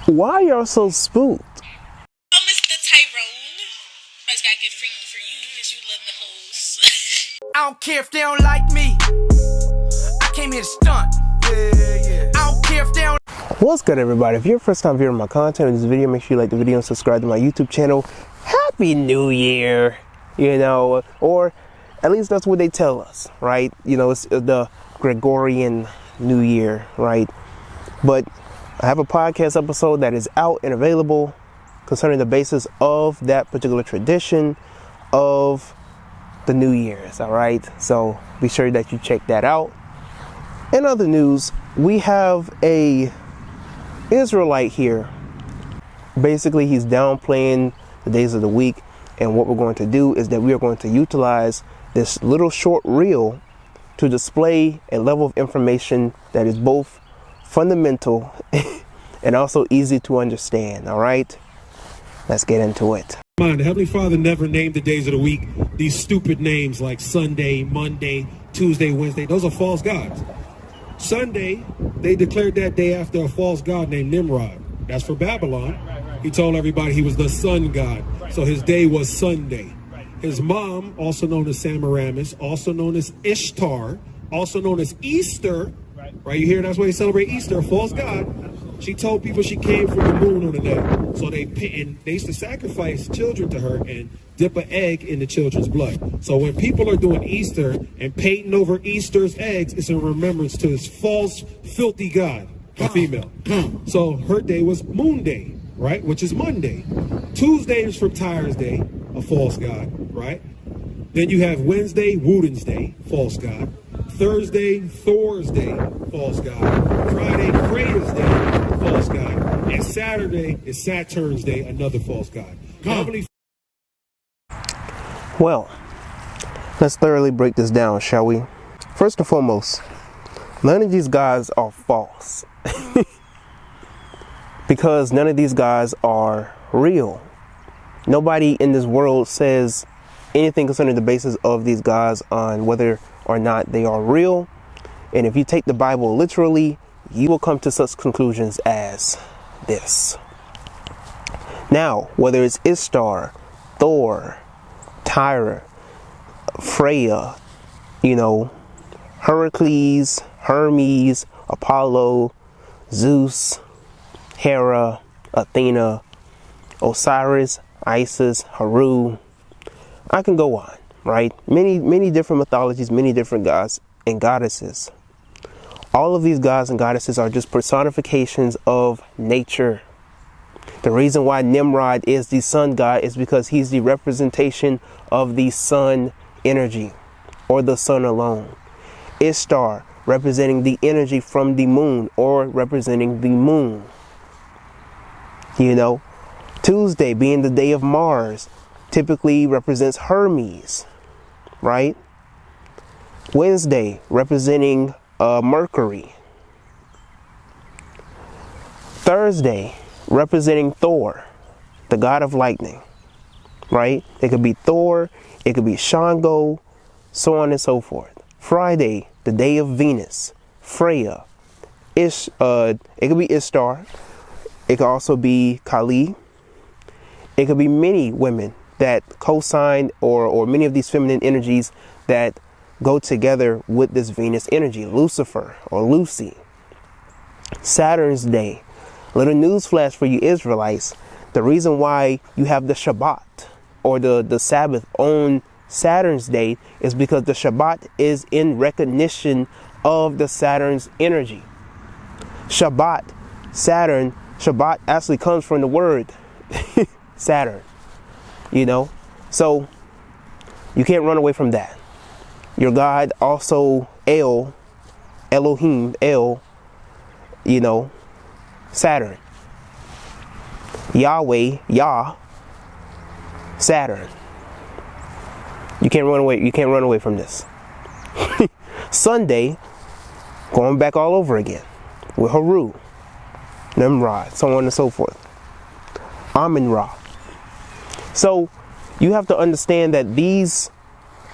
Why y'all so spooked? Oh, Mr. Tyrone. I just gotta get freaky for you because you love the hoes. I don't care if they don't like me. I came here to stunt. Yeah. I don't care if they don't. What's good, everybody? If you're first time viewing my content in this video, make sure you like the video and subscribe to my YouTube channel. Happy New Year, you know, or at least that's what they tell us, right? You know, it's the Gregorian New Year, right? But I have a podcast episode that is out and available concerning the basis of that particular tradition of the New Year's, all right? So be sure that you check that out. In other news, we have a Israelite here. Basically, he's downplaying the days of the week, and what we're going to do is that we are going to utilize this little short reel to display a level of information that is both fundamental and also easy to understand. All right, let's get into it. The Heavenly Father never named the days of the week these stupid names like Sunday, Monday, Tuesday, Wednesday. Those are false gods. Sunday, they declared that day after a false god named Nimrod. That's for Babylon. He told everybody he was the sun god, so his day was Sunday. His mom, also known as Semiramis, also known as Ishtar, also known as Easter, right? You hear that's why they celebrate Easter, a false god. She told people she came from the moon on the net. So they used to sacrifice children to her and dip an egg in the children's blood. So when people are doing Easter and painting over Easter's eggs, it's in remembrance to this false, filthy god, a female. So her day was Moon Day, right? Which is Monday. Tuesday is from Tyre's Day, a false god, right? Then you have Wednesday, Woden's Day, false god. Thursday, Thor's Day, false god. Friday, Freya's Day, false god. And Saturday is Saturn's Day, another false god. Well, let's thoroughly break this down, shall we? First and foremost, none of these guys are false. Because none of these guys are real. Nobody in this world says anything concerning the basis of these guys on whether or not they are real. And if you take the Bible literally, you will come to such conclusions as this. Now, whether it's Ishtar, Thor, Tyre, Freya, you know, Heracles, Hermes, Apollo, Zeus, Hera, Athena, Osiris, Isis, Haru. I can go on, right? Many different mythologies, many different gods and goddesses. All of these gods and goddesses are just personifications of nature. The reason why Nimrod is the sun god is because he's the representation of the sun energy, or the sun alone. Ishtar representing the energy from the moon, or representing the moon. You know, Tuesday being the day of Mars typically represents Hermes, right? Wednesday representing Mercury. Thursday representing Thor, the god of lightning, right? It could be Thor, it could be Shango, so on and so forth. Friday, the day of Venus, Freya. It could be Ishtar. It could also be Kali. It could be many women that co-sign or many of these feminine energies that go together with this Venus energy. Lucifer or Lucy. Saturn's Day. Little news flash for you Israelites. The reason why you have the Shabbat or the Sabbath on Saturn's Day is because the Shabbat is in recognition of the Saturn's energy. Shabbat, Saturn, Shabbat actually comes from the word Saturn, you know, so you can't run away from that. Your God also Elohim, you know, Saturn. Yahweh, Yah, Saturn. You can't run away from this. Sunday, going back all over again with Haru, Nimrod, so on and so forth. Amun-Ra. So you have to understand that these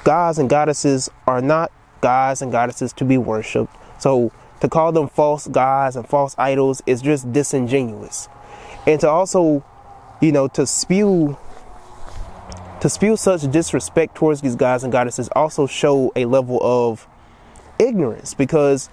gods and goddesses are not gods and goddesses to be worshipped. So to call them false gods and false idols is just disingenuous. And to also, to spew such disrespect towards these gods and goddesses also show a level of ignorance, because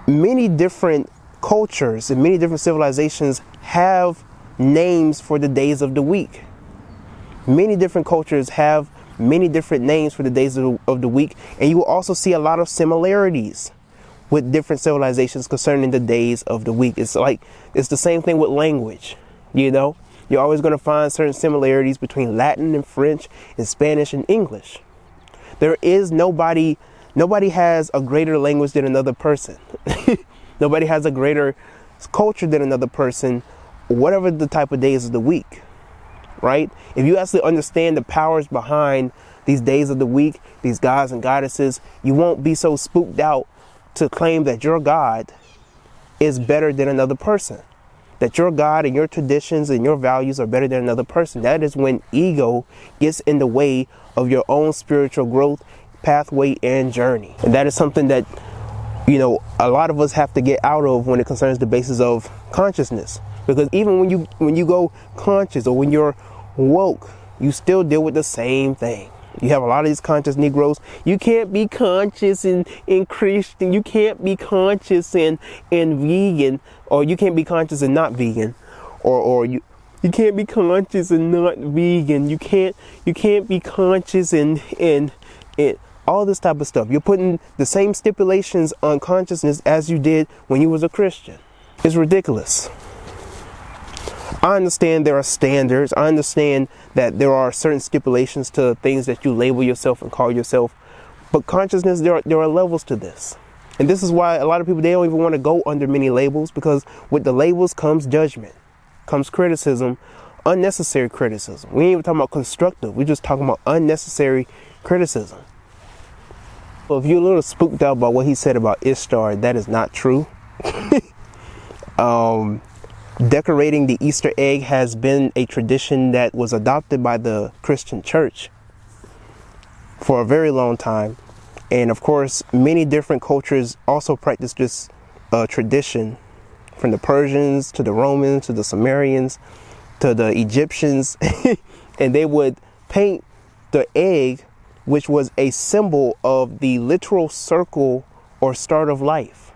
many different cultures and many different civilizations have names for the days of the week. Many different cultures have many different names for the days of the week, and you will also see a lot of similarities with different civilizations concerning the days of the week. It's the same thing with language. You're always going to find certain similarities between Latin and French and Spanish and English. There is nobody has a greater language than another person. Nobody has a greater culture than another person, whatever the type of days of the week, right? If you actually understand the powers behind these days of the week, these gods and goddesses, you won't be so spooked out to claim that your God is better than another person, that your God and your traditions and your values are better than another person. That is when ego gets in the way of your own spiritual growth, pathway, and journey. And that is something that, a lot of us have to get out of when it concerns the basis of consciousness. Because even when you go conscious, or when you're woke, you still deal with the same thing. You have a lot of these conscious Negroes. You can't be conscious in Christian. You can't be conscious in vegan, or you can't be conscious and not vegan, or you can't be conscious and not vegan. You can't be conscious in all this type of stuff. You're putting the same stipulations on consciousness as you did when you was a Christian. It's ridiculous. I understand there are standards. I understand that there are certain stipulations to things that you label yourself and call yourself. But consciousness, there are levels to this. And this is why a lot of people, they don't even want to go under many labels, because with the labels comes judgment, comes criticism, unnecessary criticism. We ain't even talking about constructive. We're just talking about unnecessary criticism. Well, if you're a little spooked out by what he said about Ishtar, that is not true. Decorating the Easter egg has been a tradition that was adopted by the Christian church for a very long time. And of course, many different cultures also practice this tradition, from the Persians to the Romans to the Sumerians to the Egyptians. And they would paint the egg, which was a symbol of the literal circle or start of life.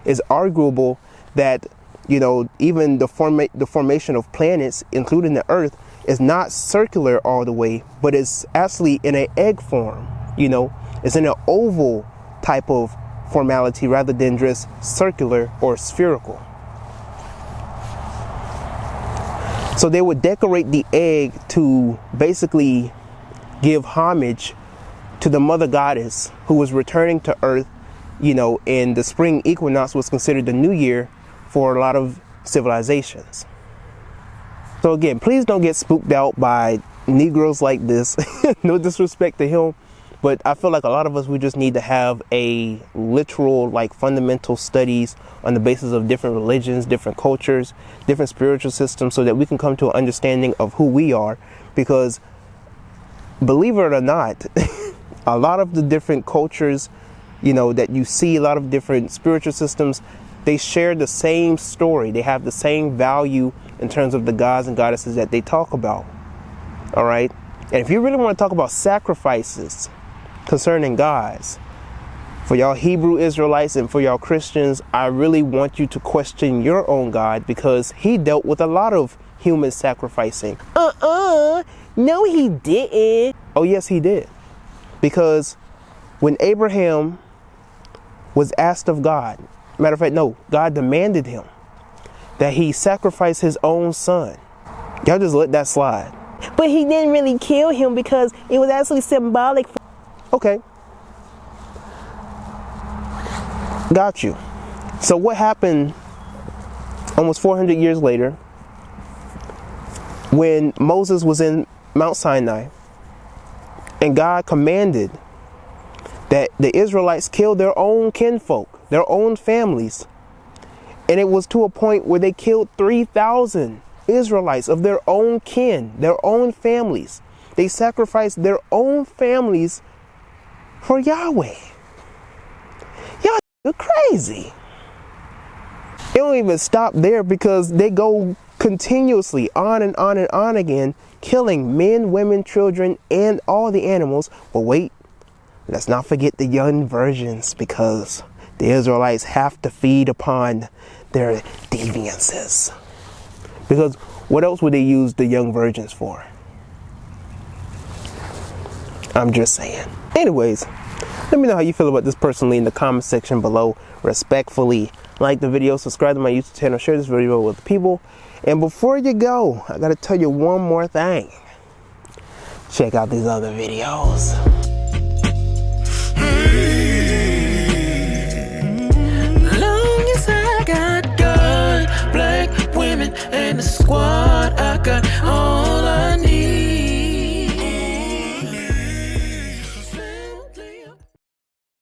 It's arguable that, even the formation of planets, including the Earth, is not circular all the way, but it's actually in an egg form. It's in an oval type of formality rather than just circular or spherical. So they would decorate the egg to basically give homage to the mother goddess who was returning to Earth, and the spring equinox was considered the new year for a lot of civilizations. So again, please don't get spooked out by Negroes like this. No disrespect to him, but I feel like a lot of us, we just need to have a literal, fundamental studies on the basis of different religions, different cultures, different spiritual systems, so that we can come to an understanding of who we are. Because believe it or not, a lot of the different cultures, that you see, a lot of different spiritual systems, they share the same story. They have the same value in terms of the gods and goddesses that they talk about. All right. And if you really want to talk about sacrifices concerning gods, for y'all Hebrew Israelites and for y'all Christians, I really want you to question your own God, because he dealt with a lot of human sacrificing. No, he didn't. Oh, yes, he did. Because when Abraham was asked of God, matter of fact, no, God demanded him that he sacrifice his own son. Y'all just let that slide. But he didn't really kill him because it was actually symbolic. Okay. Got you. So what happened almost 400 years later when Moses was in Mount Sinai and God commanded that the Israelites kill their own kinfolk, their own families? And it was to a point where they killed 3,000 Israelites of their own kin, their own families. They sacrificed their own families for Yahweh. Y'all are crazy. They don't even stop there, because they go continuously on and on and on again, killing men, women, children, and all the animals. But wait, let's not forget the young virgins, because the Israelites have to feed upon their deviances. Because what else would they use the young virgins for? I'm just saying. Anyways, let me know how you feel about this personally in the comment section below. Respectfully, like the video, subscribe to my YouTube channel, share this video with people. And before you go, I gotta tell you one more thing. Check out these other videos.